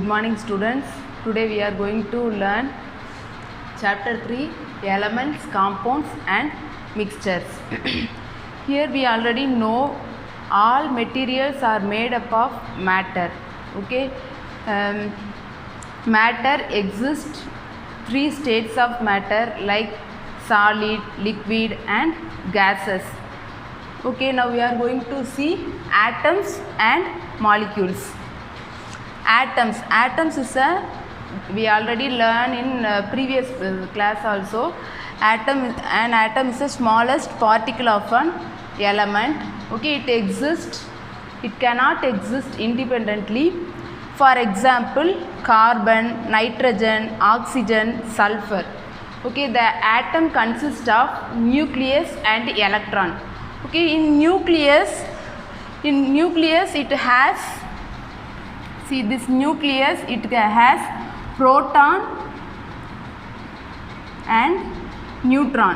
morning students. Today we are going to learn chapter 3 elements, compounds and mixtures. Here we already know all materials are made up of matter. Okay, matter exists three states of matter like solid, liquid and gases. Okay, now we are going to see atoms and molecules. Atoms is we already learned in previous class also. An atom is the smallest particle of an element. Okay, it cannot exist independently. For example, carbon, nitrogen, oxygen, sulfur. Okay, the atom consists of nucleus and electron. Okay, in nucleus it has, see this nucleus, it has proton and neutron.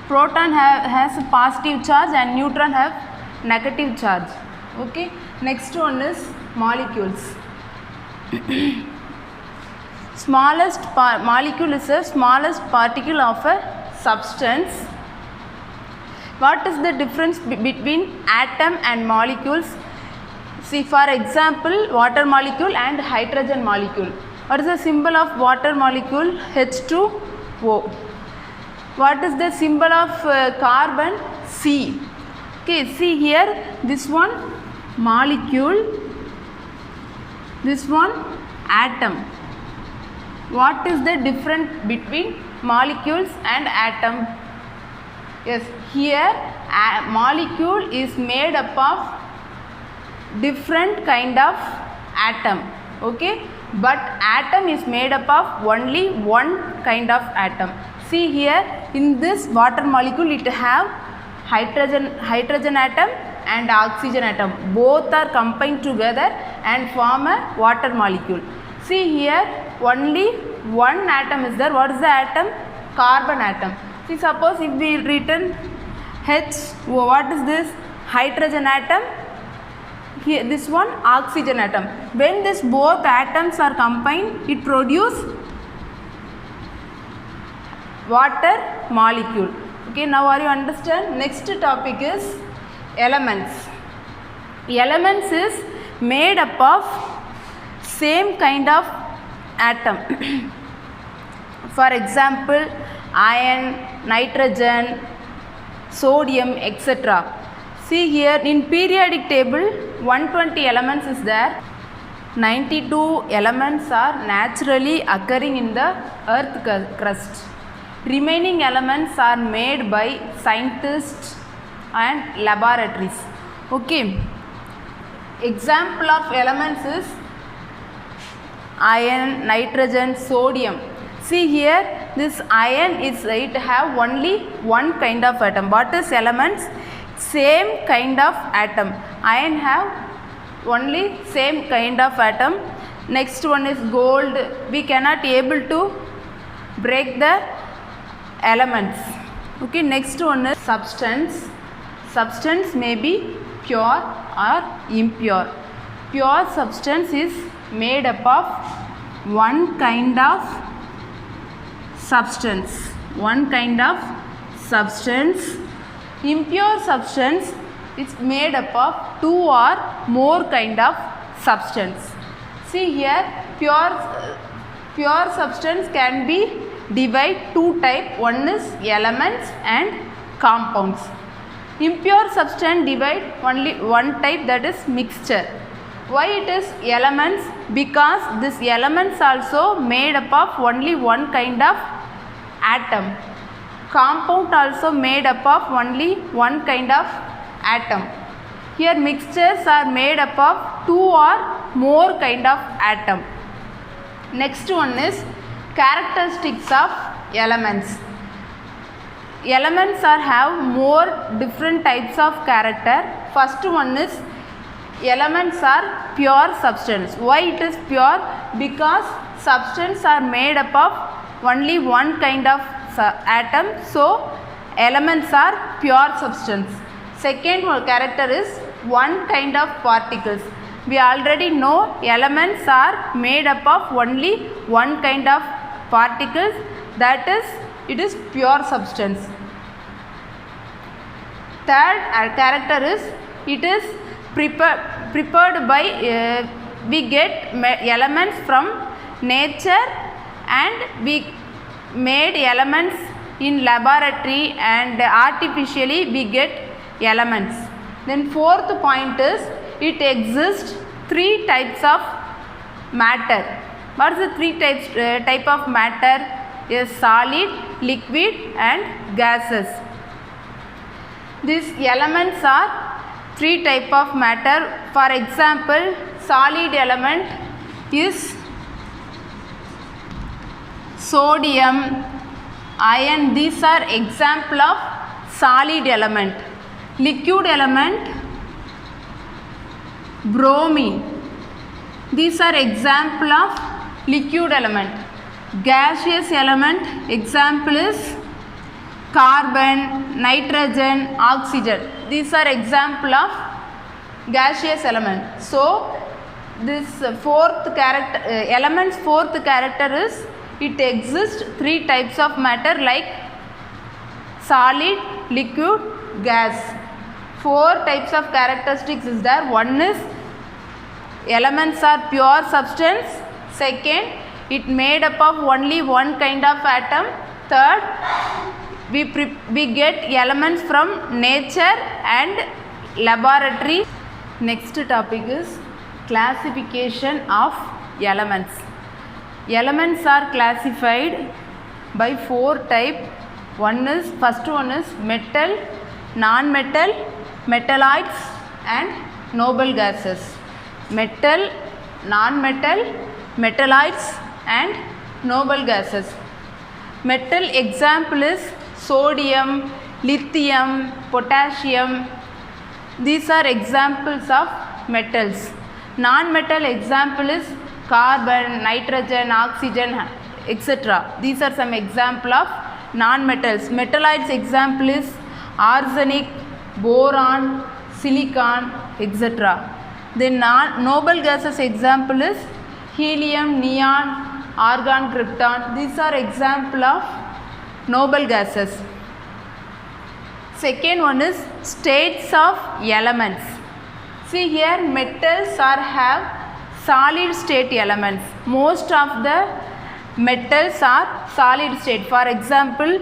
Proton has a positive charge and neutron have negative charge. Okay, next one is molecules. Molecule is the smallest particle of a substance. What is the difference between atom and molecules? See, for example, water molecule and hydrogen molecule. What is the symbol of water molecule? H2O. What is the symbol of carbon? C. Okay, see here, this one molecule, this one atom. What is the difference between molecules and atom? Yes, here a molecule is made up of different kind of atom. Okay, but atom is made up of only one kind of atom. See here, in this water molecule it have hydrogen atom and oxygen atom. Both are combined together and form a water molecule. See here, only one atom is there. What is the atom? Carbon atom. See, suppose if we written H, what is this? Hydrogen atom. Here, this one oxygen atom. When this both atoms are combined, it produce water molecule. Okay, now are you understand? Next topic is elements. Elements is made up of same kind of atom. For example, iron, nitrogen, sodium, etc. See here, in periodic table 120 elements is there. 92 elements are naturally occurring in the earth crust. Remaining elements are made by scientists and laboratories. Okay, example of elements is iron, nitrogen, sodium. See here, this iron is, it have only one kind of atom. What is elements? Same kind of atom. Iron have only same kind of atom. Next one is gold. We cannot able to break the elements. Okay, next one is substance. Substance may be pure or impure. Pure substance is made up of one kind of substance. Impure substance is made up of two or more kind of substance. See here, pure substance can be divided two type. One is elements and compounds. Impure substance divide only one type, that is mixture. Why it is elements? Because this elements also made up of only one kind of atom. Compound also made up of only one kind of atom. Here mixtures are made up of two or more kind of atom. Next one is characteristics of elements. Elements have more different types of character. First one is elements are pure substance. Why it is pure? Because substance are made up of only one kind of atom, so elements are pure substance. Second character is one kind of particles. We already know elements are made up of only one kind of particles, that is, it is pure substance. Third character is it is prepared by we get elements from nature and we made elements in laboratory and artificially we get elements. Then fourth point is it exists three types of matter. What is the three type of matter? Is solid, liquid and gases. These elements are three type of matter. For example, solid element is sodium, iron. These are example of solid element. Liquid element, bromine. These are example of liquid element. Gaseous element, example is carbon, nitrogen, oxygen. These are example of gaseous element. So this fourth character element's fourth character is it exists three types of matter like solid, liquid, gas. Four types of characteristics is there. One is elements are pure substance. Second, it made up of only one kind of atom. Third, we get elements from nature and laboratory. Next topic is classification of elements. Elements are classified by four types. First one is metal, non-metal, metalloids and noble gases. Metal, non-metal, metalloids and noble gases. Metal example is sodium, lithium, potassium. These are examples of metals. Non-metal example is carbon, nitrogen, oxygen, etc. These are some example of non-metals. Metalloids example is arsenic, boron, silicon, etc. Then noble gases example is helium, neon, argon, krypton. These are example of noble gases. Second one is states of elements. See here, metals have solid state elements. Most of the metals are solid state. For example,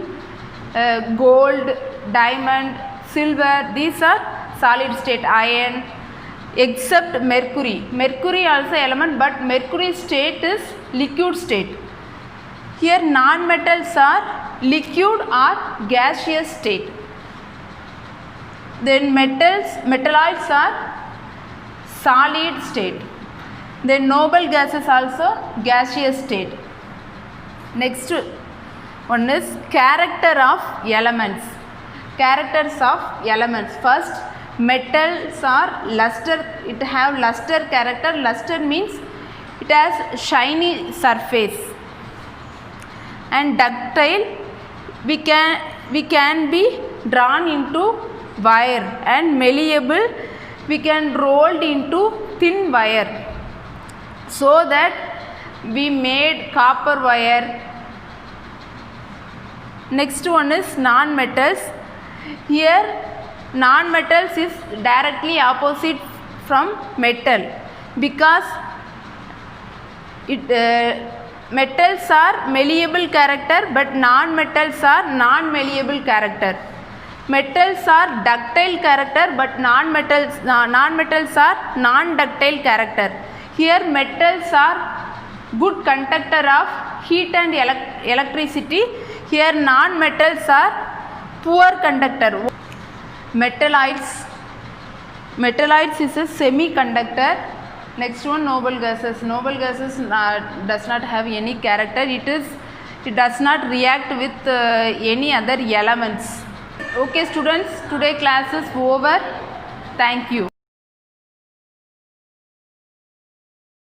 gold, diamond, silver, these are solid state. Iron, except mercury. Mercury also element, but mercury state is liquid state. Here non-metals are liquid or gaseous state. Then metalloids are solid state. Then noble gases also gaseous state. Next one is character of elements. Characters of elements. First, metals are luster. It have luster character. Luster means it has shiny surface. And ductile, we can be drawn into wire, and malleable, we can rolled into thin wire, so that we made copper wire. Next one is non-metals. Here non-metals is directly opposite from metal, because metals are malleable character, but non-metals are non-malleable character. Metals are ductile character, but non-metals are non-ductile character. Here metals are good conductor of heat and electricity. Here non-metals are poor conductor. Metalloids is a semiconductor. Next one, noble gases. Noble gases does not have any character. It does not react with any other elements. Okay students, today class is over. Thank you.